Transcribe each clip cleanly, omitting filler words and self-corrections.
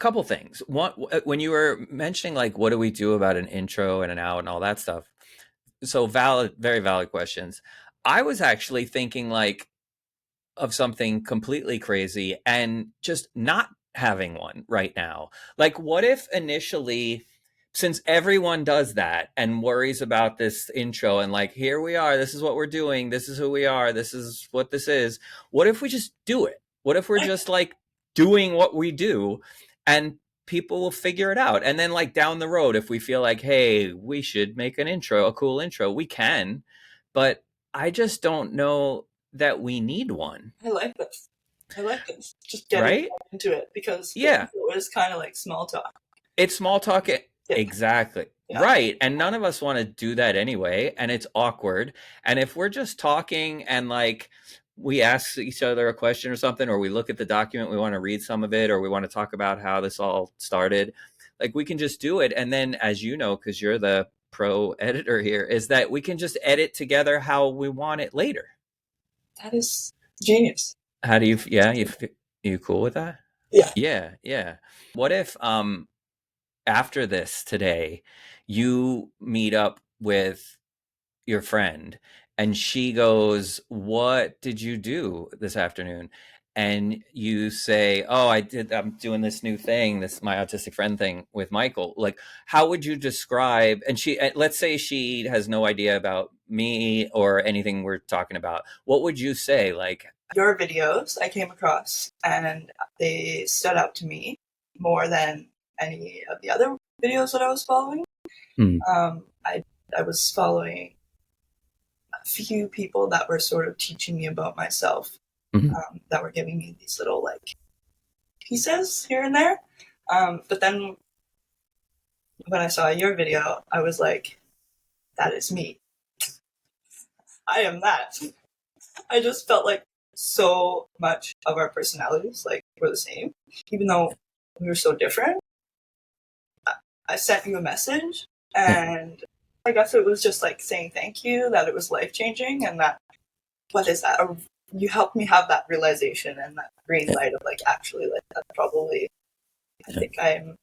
Couple things. One, when you were mentioning like, what do we do about an intro and an out and all that stuff? So valid, very valid questions. I was actually thinking like of something completely crazy and just not having one right now. Like, what if initially, since everyone does that and worries about this intro and like, here we are, this is what we're doing, this is who we are, this is what this is, what if we just do it? What if we're just like doing what we do and people will figure it out? And then, like, down the road, if we feel like, hey, we should make an intro, a cool intro, we can. But I just don't know that we need one, I like this. I like this. Just getting right? into it because the Yeah. intro is kind of like small talk. It's small talk. Yeah. Exactly. Yeah. Right. And none of us want to do that anyway. And it's awkward. And if we're just talking and like we ask each other a question or something, or we look at the document, we want to read some of it, or we want to talk about how this all started, like we can just do it. And then, as you know, because you're the pro editor here, is that we can just edit together how we want it later. That is genius. How do you, yeah, you cool with that? Yeah. Yeah. Yeah. What if, after this today, you meet up with your friend and she goes, what did you do this afternoon? And you say, oh, I'm doing this new thing, this my autistic friend thing with Michael. Like, how would you describe, and let's say she has no idea about me or anything we're talking about. What would you say? Like, your videos I came across and they stood out to me more than any of the other videos that I was following. I was following a few people that were sort of teaching me about myself, that were giving me these little like pieces here and there. But then when I saw your video, I was like, that is me. I am that. I just felt like so much of our personalities like were the same, even though we were so different. I sent you a message, and I guess it was just like saying thank you, that it was life changing, and that what is that? You helped me have that realization and that green light of like actually like that's probably I think I am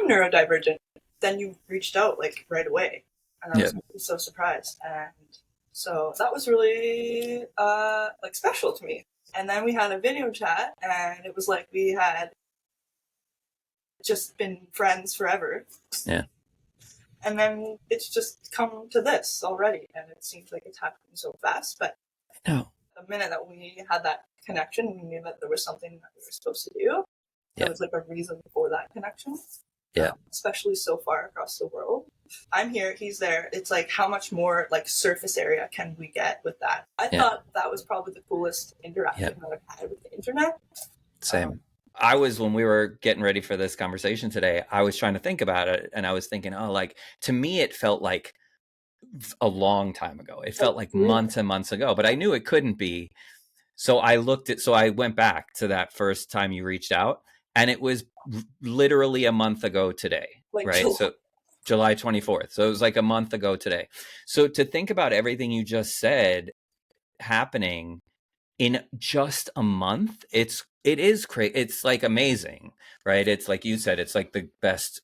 neurodivergent. Then you reached out like right away, and I was so surprised, and so that was really like special to me. And then we had a video chat, and it was like we had just been friends forever. Yeah. And then it's just come to this already, and it seems like it's happening so fast. But the minute that we had that connection, we knew that there was something that we were supposed to do. There was like a reason for that connection. Yeah. Especially so far across the world. I'm here, he's there. It's like, how much more like surface area can we get with that? I thought that was probably the coolest interaction that I've had with the internet. Same. I was, when we were getting ready for this conversation today, I was trying to think about it, and I was thinking, oh, like, to me, it felt like a long time ago. It felt like months and months ago, but I knew it couldn't be. So I went back to that first time you reached out, and it was literally a month ago today, like right? So July 24th. So it was like a month ago today. So to think about everything you just said happening in just a month, it is crazy. It's like amazing, right? It's like you said, it's like the best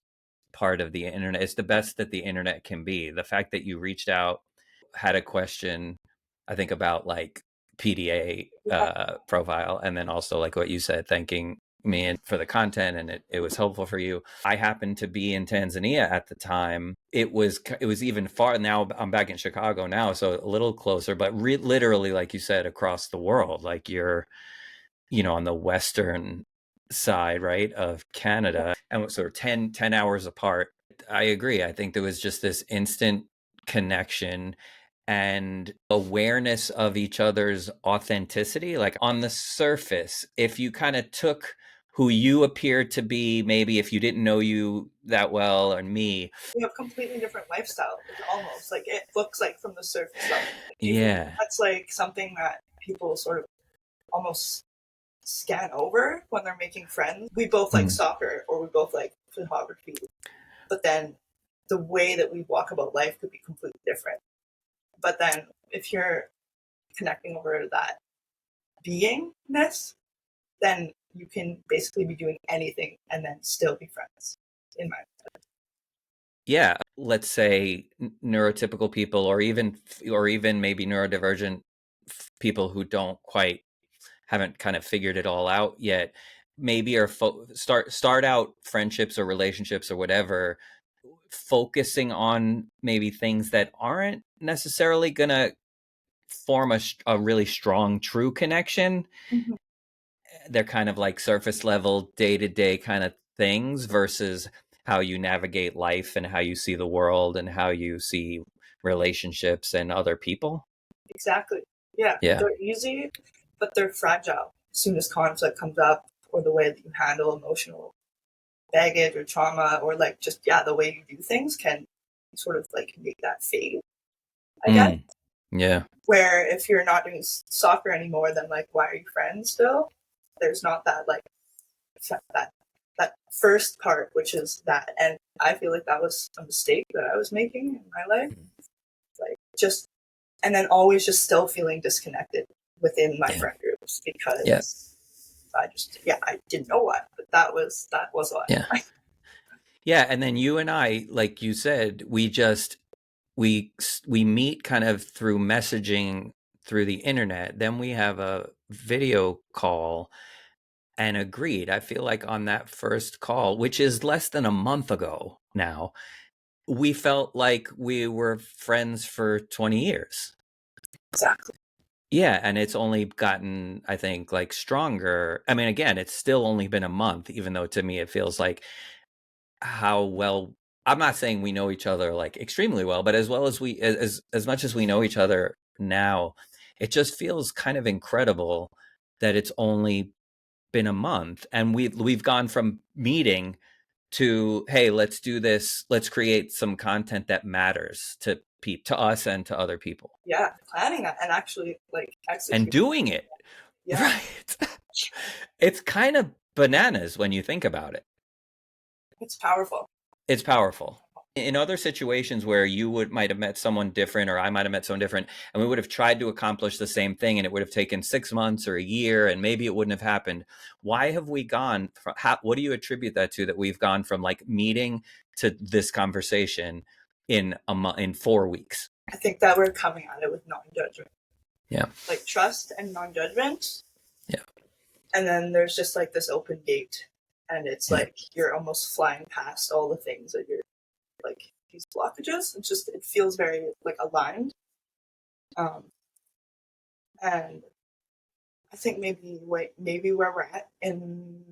part of the internet. It's the best that the internet can be. The fact that you reached out, had a question, I think, about like PDA profile, and then also like what you said, thanking me and for the content, and it was helpful for you. I happened to be in Tanzania at the time. It was even far. Now I'm back in Chicago now, so a little closer, but literally, like you said, across the world. Like you're, on the western side, right, of Canada, and sort of 10 hours apart. I agree. I think there was just this instant connection and awareness of each other's authenticity. Like on the surface, if you kind of took who you appeared to be, maybe if you didn't know you that well, or me, we have completely different lifestyle. It's almost like it looks like from the surface level. Yeah, that's like something that people sort of almost scan over when they're making friends. We both like soccer, or we both like photography, but then the way that we walk about life could be completely different. But then if you're connecting over that beingness, then you can basically be doing anything and then still be friends, in my opinion. Yeah, let's say neurotypical people, or even maybe neurodivergent people who don't quite haven't kind of figured it all out yet, maybe are start out friendships or relationships or whatever, focusing on maybe things that aren't necessarily gonna form a really strong true connection. Mm-hmm. They're kind of like surface level day-to-day kind of things versus how you navigate life and how you see the world and how you see relationships and other people. Exactly. Yeah, Yeah. they're easy, but they're fragile. As soon as conflict comes up, or the way that you handle emotional baggage or trauma, or like just the way you do things can sort of like make that fade, I guess. Yeah. Where if you're not doing soccer anymore, then like why are you friends still? There's not that like that first part, which is that, and I feel like that was a mistake that I was making in my life, like just, and then always just still feeling disconnected within my Yeah. friend groups Yeah. because I didn't know why, but that was why. Yeah. Yeah. And then you and I, like you said, we meet kind of through messaging through the internet. Then we have a video call and agreed. I feel like on that first call, which is less than a month ago now, we felt like we were friends for 20 years. Exactly. Yeah, and it's only gotten, I think, like stronger. I mean, again, it's still only been a month, even though to me it feels like how well, I'm not saying we know each other like extremely well, but as well as as much as we know each other now, it just feels kind of incredible that it's only been a month and we've gone from meeting to, hey, let's do this, let's create some content that matters to us and to other people, Yeah, planning that and actually like and executing. doing it. Yeah, Right. It's kind of bananas when you think about it. it's powerful. It's powerful. In other situations where you might have met someone different, or I might have met someone different, and we would have tried to accomplish the same thing, and it would have taken 6 months or a year, and maybe it wouldn't have happened. Why have we gone from, what do you attribute that to, that we've gone from like meeting to this conversation in 4 weeks? I think that we're coming at it with non-judgment, Yeah. like trust and non-judgment. Yeah. And then there's just like this open gate, and it's Yeah. like you're almost flying past all the things that you're like these blockages. It's just, it feels very like aligned. And I think maybe where we're at in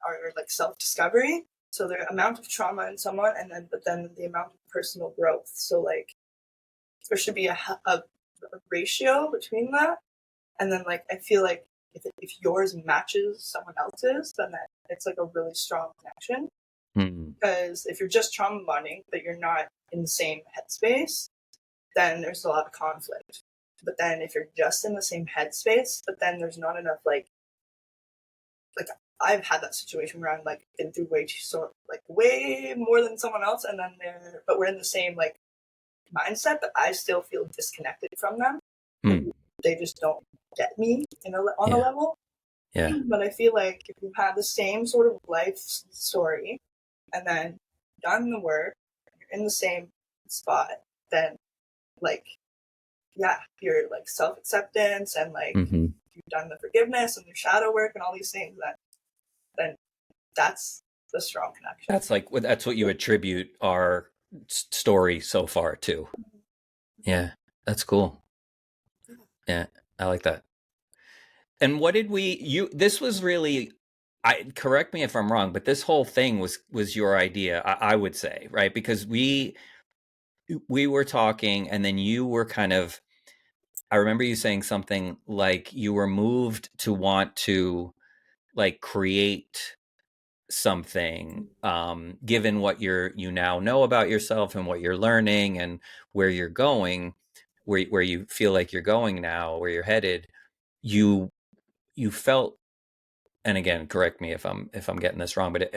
our like self-discovery, so the amount of trauma in someone, and then the amount of personal growth, so like there should be a ratio between that. And then like I feel like if yours matches someone else's, then it's like a really strong connection. Because if you're just trauma bonding but you're not in the same headspace, then there's a lot of conflict. But then if you're just in the same headspace, but then there's not enough like I've had that situation where I'm like been through way more than someone else, and then but we're in the same like mindset, but I still feel disconnected from them. They just don't get me on a level. Yeah. But I feel like if you've had the same sort of life story and then done the work, you're in the same spot, then like you're like self-acceptance, and like you've done the forgiveness and the shadow work and all these things, then that's the strong connection. That's what you attribute our story so far to. Yeah, that's cool. Yeah, I like that. And what did this was really, correct me if I'm wrong, but this whole thing was your idea, I would say, right? Because we were talking, and then you were kind of, I remember you saying something like you were moved to want to like create something, given what you now know about yourself and what you're learning and where you're going, where you feel like you're going now, where you're headed. You felt, and again, correct me if I'm getting this wrong, but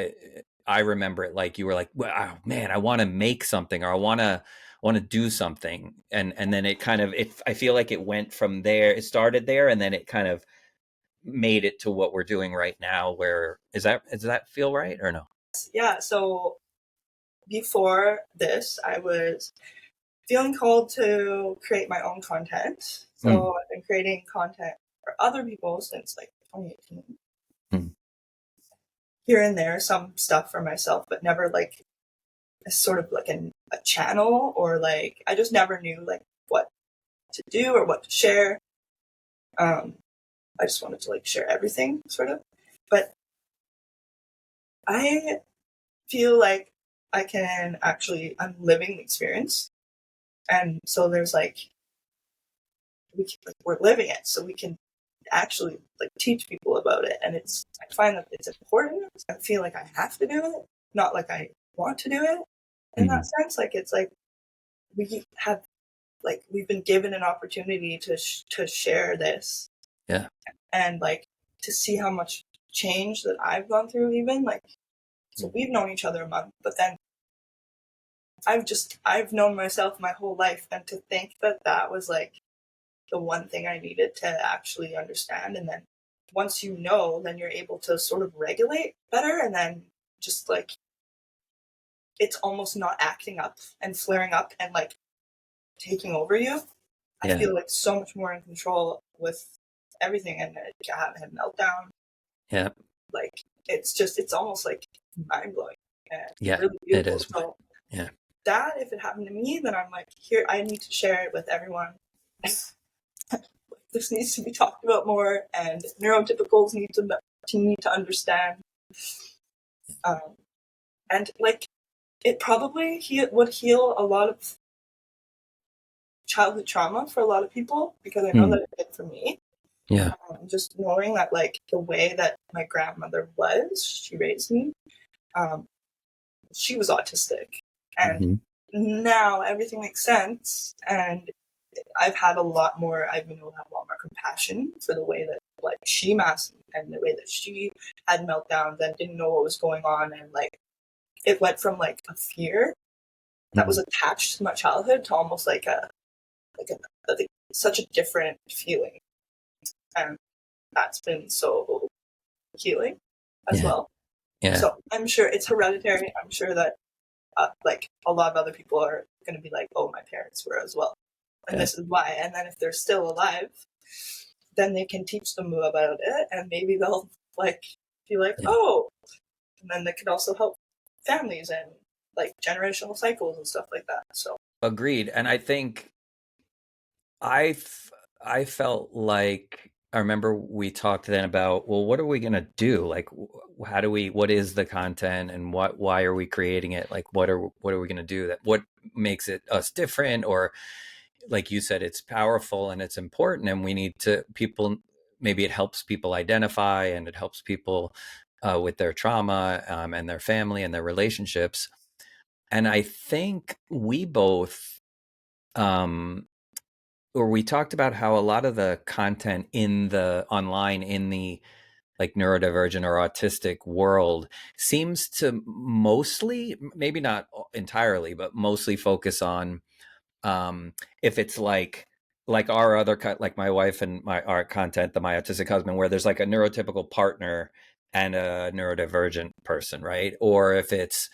I remember it like you were like, wow, man, I want to make something, or I want to do something, and then it kind of, I feel like it went from there. It started there, and then it kind of made it to what we're doing right now. Where does that feel right or no? Yeah, so before this, I was feeling called to create my own content. Mm, So I've been creating content for other people since like 2018. mm, Here and there, some stuff for myself, but never like a sort of like a channel, or like I just never knew like what to do or what to share. Um, I just wanted to like share everything, sort of. But I feel like I'm living the experience. And so there's like, we're living it, so we can actually like teach people about it. And I find that it's important. I feel like I have to do it, not like I want to do it in that mm, sense. Like, it's like we have, like, we've been given an opportunity to share this, yeah. and like to see how much change that I've gone through, even like, so Mm, we've known each other a month, but then I've known myself my whole life, and to think that that was like the one thing I needed to actually understand. And then once you know, then you're able to sort of regulate better, and then just like it's almost not acting up and flaring up and like taking over you. I yeah. feel like so much more in control with everything, and I haven't had a meltdown. Yeah. Like, it's almost like mind blowing and Yeah. really It beautiful. is. So Yeah. that, if it happened to me, then I'm like, here, I need to share it with everyone. This needs to be talked about more, and neurotypicals need to understand. Um, and like, it probably would heal a lot of childhood trauma for a lot of people, because I know Mm, that it did for me. yeah. Just knowing that, like, the way that my grandmother was, she raised me, um, she was autistic, and Hmm. now everything makes sense. And I've been able to have a lot more compassion for the way that like she masked and the way that she had meltdowns and didn't know what was going on, and like it went from like a fear that was Mm, attached to my childhood to almost like like such a different feeling, and that's been so healing as yeah. well. Yeah. So I'm sure it's hereditary. I'm sure that like a lot of other people are going to be like, oh, my parents were as well, and Yeah. this is why. And then if they're still alive, then they can teach them about it, and maybe they'll like be like, Yeah. oh, and then they can also help families and like generational cycles and stuff like that. So Agreed. And I think I f- I felt like I remember we talked then about, well, what are we going to do? Like, how do we, what is the content and why are we creating it? Like, what are we going to do that, what makes it us different? Or like you said, it's powerful and it's important and we need to, people, maybe it helps people identify and it helps people with their trauma and their family and their relationships. And I think we both, um, or we talked about how a lot of the content in the online in the like neurodivergent or autistic world seems to mostly, maybe not entirely, but mostly focus on if it's like our other like my wife and my our content, the my autistic husband, where there's like a neurotypical partner and a neurodivergent person, right? Or if it's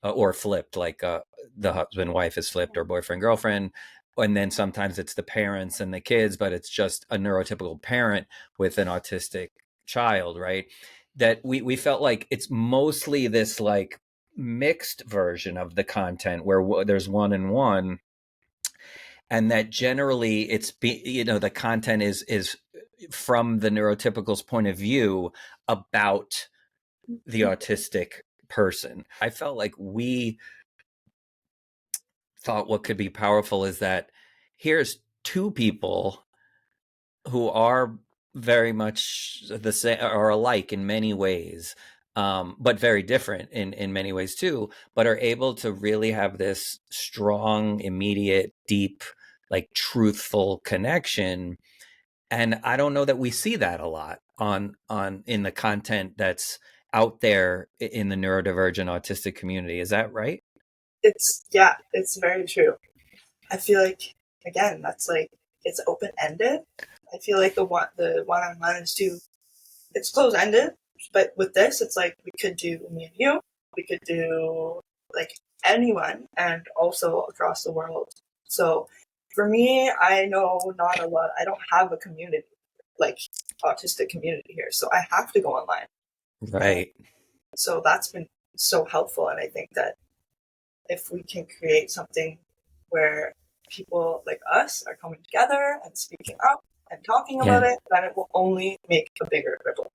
or flipped, like the husband wife is flipped or boyfriend girlfriend, and then sometimes it's the parents and the kids, but it's just a neurotypical parent with an autistic child, right? That we felt like it's mostly this like mixed version of the content where there's one and one, and that generally the content is from the neurotypical's point of view about the autistic person. I felt like we thought what could be powerful is that here's two people who are very much the same or alike in many ways, but very different in many ways too, but are able to really have this strong, immediate, deep, like truthful connection. And I don't know that we see that a lot on in the content that's out there in the neurodivergent autistic community. Is that right? yeah, it's very true. I feel like, again, that's like, it's open ended. I feel like the one on one is too. it's close ended, but with this, it's like we could do me and you, we could do like anyone, and also across the world. So for me, I know not a lot. I don't have a community like autistic community here, so I have to go online. And Right. so that's been so helpful, and I think that if we can create something where people like us are coming together and speaking up and talking about Yeah. it, then it will only make a bigger ripple.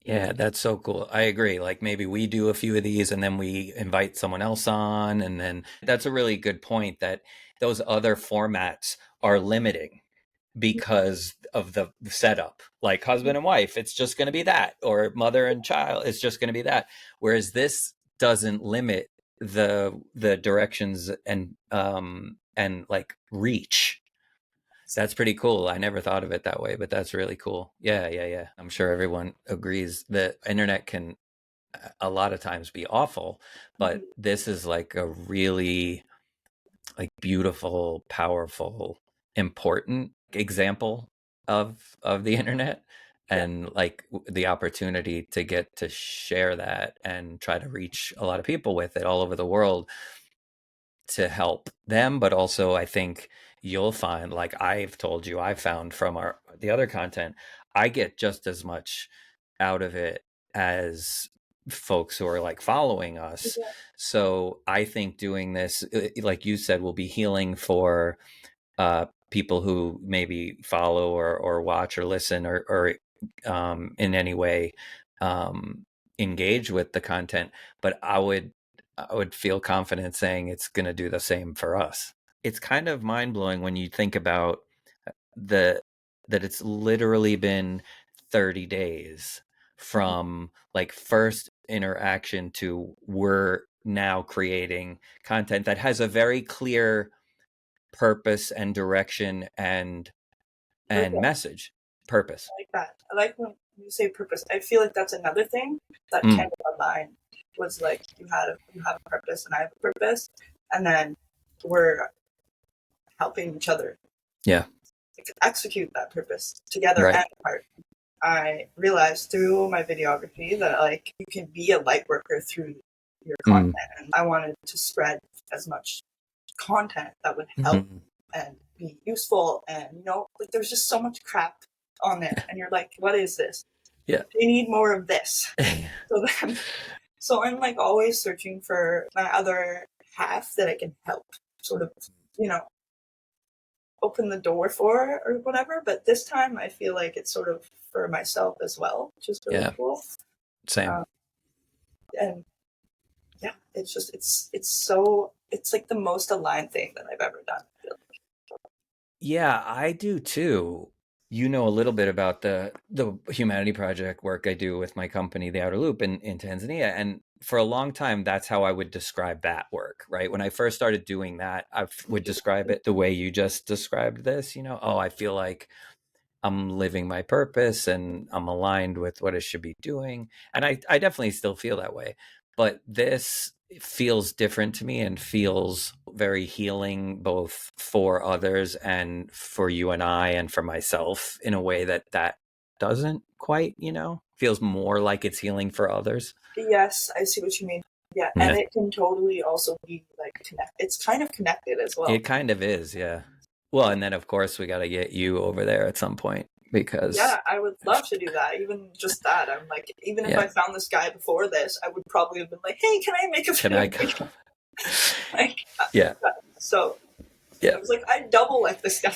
Yeah, that's so cool. I agree. Like maybe we do a few of these and then we invite someone else on. And then that's a really good point that those other formats are limiting because of the setup. Like husband and wife, it's just going to be that, or mother and child, it's just going to be that. Whereas this doesn't limit the directions and like reach. That's pretty cool. I never thought of it that way, but that's really cool. Yeah, yeah, yeah. I'm sure everyone agrees the internet can a lot of times be awful, but this is like a really like beautiful, powerful, important example of the internet Yeah. and like the opportunity to get to share that and try to reach a lot of people with it all over the world to help them, but also I think you'll find, like I've told you, I found from the other content, I get just as much out of it as folks who are like following us. Yeah. So I think doing this, like you said, will be healing for people who maybe follow or watch or listen or in any way um, engage with the content. But I would feel confident saying it's going to do the same for us. It's kind of mind blowing when you think about the that it's literally been 30 days from like first interaction to we're now creating content that has a very clear purpose and direction and Purpose. message. Purpose. I like that. I like when you say purpose. I feel like that's another thing that came Mm, online was like you have a purpose and I have a purpose, and then we're helping each other yeah. execute that purpose together Right. and apart. I realized through my videography that like you can be a light worker through your content, Mm, and I wanted to spread as much content that would help mhm. and be useful. And like there's just so much crap on there, and you're like, what is this? Yeah. They need more of this. So then, so I'm like always searching for my other half that I can help, sort of, you know, open the door for or whatever. But this time, I feel like it's sort of for myself as well, which is really Yeah. cool. Same. Um, and yeah, it's just it's so it's like the most aligned thing that I've ever done. I feel. Yeah, I do too. You know a little bit about the humanity project work I do with my company, The Outer Loop in Tanzania. And for a long time, that's how I would describe that work, right? When I first started doing that, I would describe it the way you just described this, oh, I feel like I'm living my purpose and I'm aligned with what I should be doing. And I definitely still feel that way. But this feels different to me and feels very healing both for others and for you and I and for myself in a way that doesn't quite, feels more like it's healing for others. Yes, I see what you mean. Yeah, and Yeah. it can totally also be like connect. It's kind of connected as well. It kind of is, yeah. Well, and then of course we got to get you over there at some point because Yeah, I would love to do that. Even just that, I'm like, even if yeah, I found this guy before this, I would probably have been like, "Hey, can I make a can video?" I with go? you?" Like, Yeah. so I Yeah. was like, I double like this guy.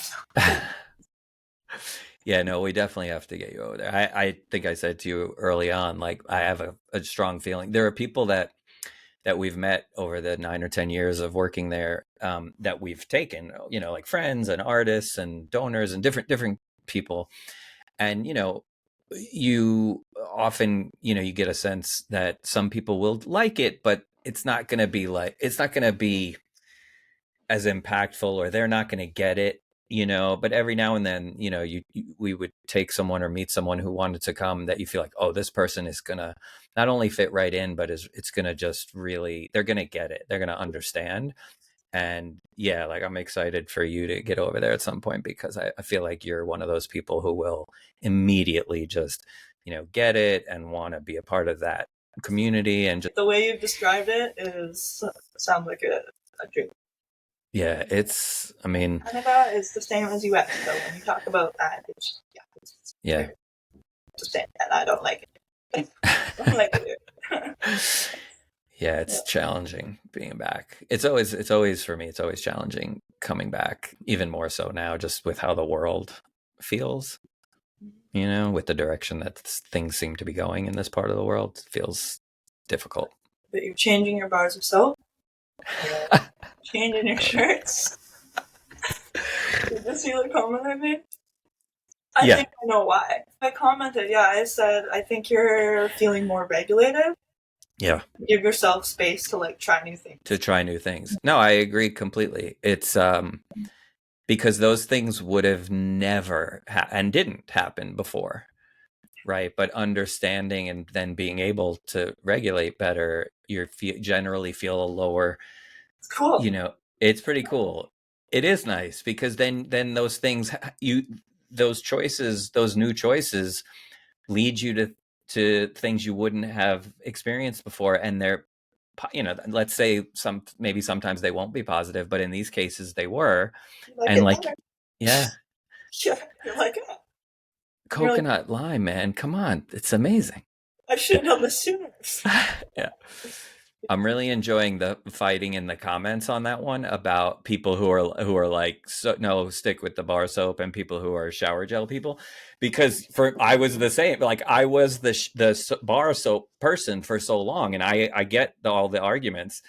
Yeah, no, we definitely have to get you over there. I think I said to you early on, like I have a strong feeling. There are people that we've met over the 9 or 10 years of working there that we've taken, like friends and artists and donors and different people. And you often, you get a sense that some people will like it, but it's not going to be as impactful or they're not going to get it, but every now and then, we would take someone or meet someone who wanted to come that you feel like, oh, this person is going to not only fit right in, but it's going to just really, they're going to get it. They're going to understand. And yeah, like I'm excited for you to get over there at some point, because I feel like you're one of those people who will immediately just, get it and want to be a part of that community and just, The way you've described it is sounds like a dream. yeah, I mean, Canada is the same as US, so when you talk about that, it's yeah. very the same, and I don't like it. I don't like it. Yeah, Yeah. it's challenging being back. It's always for me, it's always challenging coming back, even more so now, just with how the world feels, with the direction that things seem to be going in this part of the world. It feels difficult. But you're changing your bars of soap. You're changing your shirts. Did you see the comment I made? I Yeah. think I know why. I commented, I said, I think you're feeling more regulated. Yeah. Give yourself space to like try new things. To try new things. No, I agree completely. It's because those things would have never and didn't happen before, right? But understanding and then being able to regulate better, you generally feel a lower. It's cool. It's pretty cool. It is nice, because then those things, those choices, those new choices lead you to things you wouldn't have experienced before, and they're, let's say maybe sometimes they won't be positive, but in these cases they were. You like And it like, better. yeah, Yeah, you're like, coconut lime, man, come on, it's amazing. I should have done this sooner. Yeah. I'm really enjoying the fighting in the comments on that one about people who are like, so, no, stick with the bar soap, and people who are shower gel people, because I was the same. Like, I was the bar soap person for so long, and I get all the arguments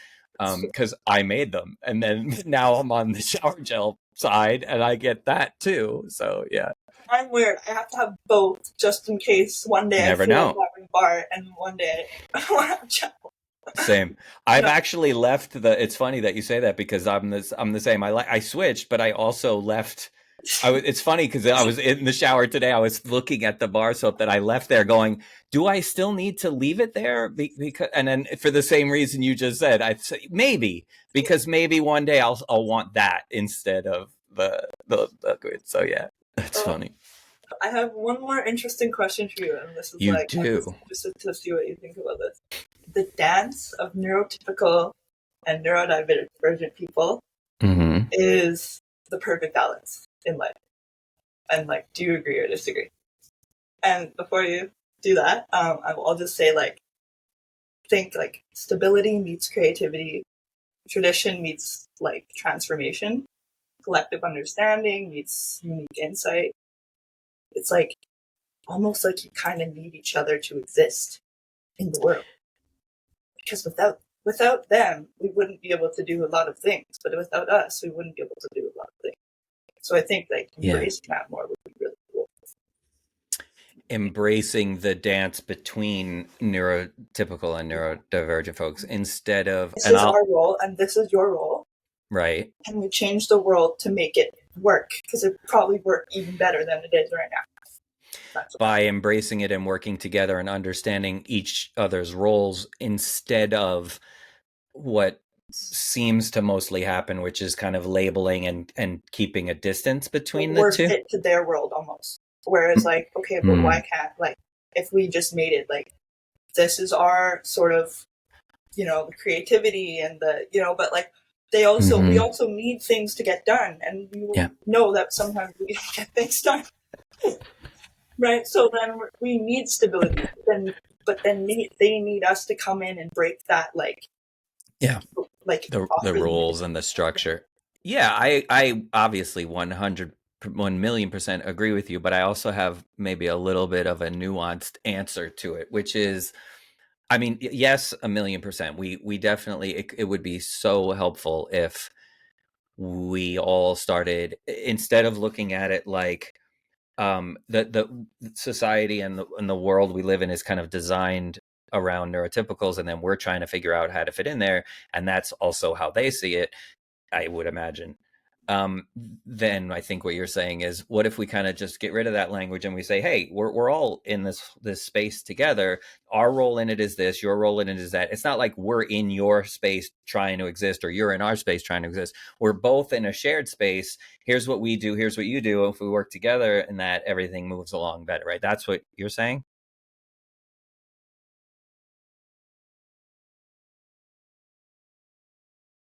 because I made them, and then now I'm on the shower gel side, and I get that too. So yeah, I'm weird. I have to have both just in case one you day I never feel like know. having bar and one day I want to have gel. Same. I've actually left it's funny that you say that, because I'm the same. I switched, but I also left. It's funny because I was in the shower today. I was looking at the bar soap that I left there, going, "Do I still need to leave it there?" Because, and then for the same reason you just said, I say maybe, because maybe one day I'll want that instead of the liquid. So yeah, that's funny. I have one more interesting question for you, and this is You like, I'm just do. interested to see what you think about this. The dance of neurotypical and neurodivergent people is the perfect balance in life. And like, do you agree or disagree? And before you do that, I'll just say like, think like stability meets creativity, tradition meets like transformation, collective understanding meets unique insight. It's like almost like you kind of need each other to exist in the world, because without them we wouldn't be able to do a lot of things, but without us we wouldn't be able to do a lot of things. So I think like embracing that more would be really cool. Embracing the dance between neurotypical and neurodivergent folks, instead of, this is our role and this is your role, right, and we change the world to make it work, because it probably work even better than it is right now. by embracing it and working together and understanding each other's roles, instead of what seems to mostly happen, which is kind of labeling and keeping a distance between the two. Fit to their world almost. Whereas like, okay, but why can't, like, if we just made it like, this is our sort of, the creativity and the, but like, we also need things to get done, and we know that sometimes we don't get things done. Right? So then we need stability, but then they need us to come in and break that, like, like the rules and the structure. Yeah, I obviously 1,000,000% agree with you, but I also have maybe a little bit of a nuanced answer to it, which is, I mean, yes, 1,000,000%. We definitely, it would be so helpful if we all started, instead of looking at it like the society and the world we live in is kind of designed around neurotypicals, and then we're trying to figure out how to fit in there, and that's also how they see it, I would imagine. then I think what you're saying is, what if we kind of just get rid of that language and we say, hey, we're all in this space together. Our role in it is this, your role in it is that. It's not like we're in your space trying to exist or you're in our space trying to exist. We're both in a shared space. Here's what we do, here's what you do. If we work together, and that, everything moves along better, right? That's what you're saying?